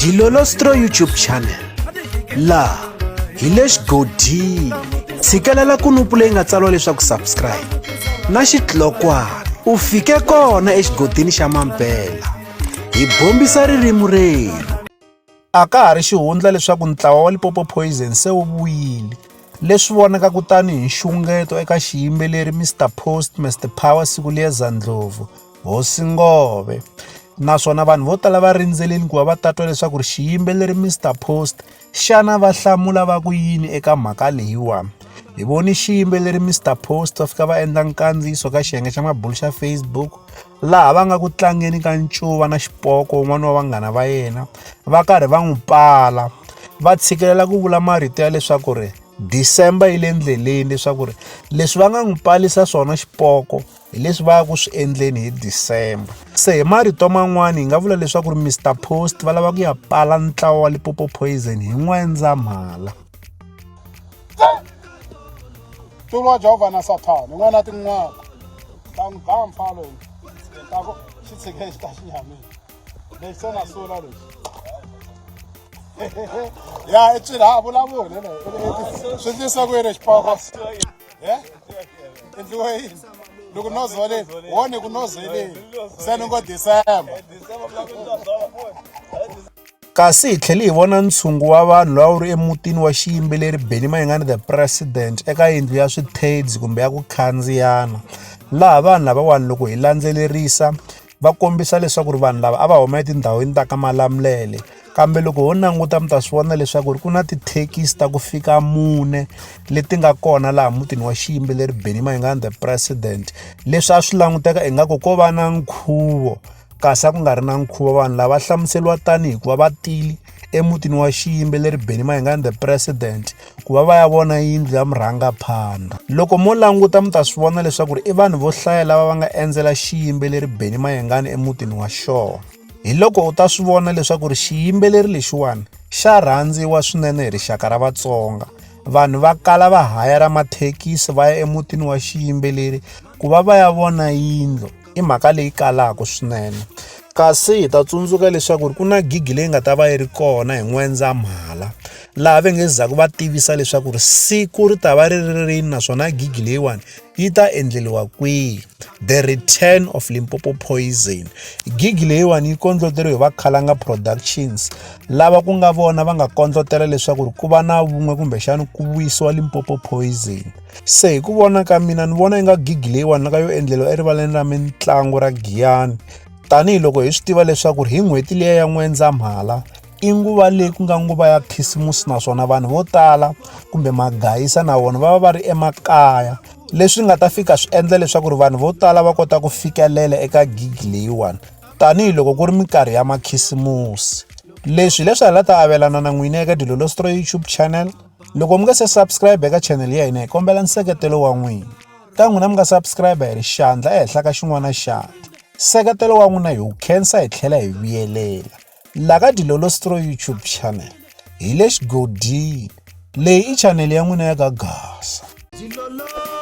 Dilolostro YouTube channel la hi le xigodini tshikelela kunupu leyi nga tsariwa leswaku subscribe na xitlokwana u fike kona exigodini xa mampela hi bombisa ririmi rero a ka ha ri xihundla leswaku ntlawa wa Limpopo Poison se wu vuyile leswi vonaka kutani hi nxungeto eka xiyimbeleri Mr Post Mr Power siku liya Zandlovu Hosi Ngove naswona vanhu vo tala va rindzeleni ku va va tatwa leswaku ri xiyimbeleri Mr Post xana va hlamula va ku yini eka mhaka leyiwa hi voni xiyimbeleri Mr Post va fika va endla nkandziyiso ka xiyenge xa mabulu xa Facebook laha va nga ku tlangeni ka ncuva na xipoko un'wana wa vanghana va yena va karhi va n'wi pala va tshikelela ku vula marito ya leswaku ri December yi le endleleni leswaku ri leswi va nga n'wi palisa swona xipoko hi leswi va ku swi endleni hi December se hi marito man'wana hi nga vula leswaku ri Mr Post va lava ku ya pala ntlawa wa Limpopo Poison hi N'wendzamhala Tulwa Jehova na Sathana n'wana tin'wana ta mfalo ta ku xitshike ta xinyamini lexi na sula lexi ya etswila vulavula ne swi tisa ku yini xipoko endliwe yini loko nozole wone ku nozele se ni ngo December kasi hi tlhela hi vona ntshungu wa vanhu lawa wu ri emutini wa xiyimbeleri Mayengani the president eka yindlu ya swithedzi kumbe ya ku khandziyana laha vanhu lavawani loko hi landzelerisa va kombisa leswaku ri vanhu lava a va huma etindhawini ta ka Malamulele kambe loko ho languta mi ta swi vona leswaku ri ku na tithekisi ta ku fika 4 leti nga kona laha mutini wa xiyimbeleri Mayengani the president leswi a swi languteka ingaku ko va na nkhuvo kasi a ku nga ri na nkhuvo vanhu lava hlamuseliwa tanihi ku va va tili emutini wa xiyimbeleri Mayengani the president ku va ya vona yindlu ya murhangaphandle loko mo languta mi ta swi vona leswaku ri i vanhu vo hlaya lava va nga endzela xiyimbeleri Mayengani emutini wa xona hi loko u ta swi vona leswaku ri xiyimbeleri lexiwani xa rhandziwa swinene hi rixaka ra Vatsonga vanhu va kala va hayara mathekisi va ya emutini wa xiyimbeleri ku va ya vona yindlu i mhaka leyi kalaka swinene kasi hi ta tsundzuka leswaku ri ku na gigi leyi nga ta va yi ri kona hi N'wendzamhala laha va nge zaku va tivisa leswaku ri siku ri ta va ri rini naswona gigi leyiwani yi ta endleliwa kwihi the return of Limpopo Poison gigi leyiwani yi kondloteriwe hi Vakhalanga Productions lava ku nga vona va nga kondlotela leswaku ri ku va na vun'we kumbexani ku vuyisiwa Limpopo Poison se hi ku vona ka mina ni vona yi nga gigi leyiwani laka yo endleliwa erivaleni ra mitlangu ra Giyani tanihiloko hi swi tiva leswaku ri hi n'hweti liya ya N'wendzamhala i nguva leyi ku nga nguva ya khisimusi naswona vanhu vo tala kumbe magayisa na vona va va va ri emakaya leswi nga ta fika swi endla leswaku ri vanhu vo tala va kota ku fikelela eka gigi leyiwani tanihiloko ku ri minkarhi ya makhisimusi leswi hi ta avelana na n'wina eka Dilolostro YouTube channel loko mi nga se subscribe eka channel ya hina hi kombela nseketelo wa n'wina ka n'wina mi nga subscribe hi ri xandla ehenhla ka xin'wana na xandla seketelo wa n'wina hi wu khensa hi tlhela hi vuyelela la ka Dilolostro YouTube channel hi le xigodini leyi i channel ya n'wina ya ka Gasa Dilolostro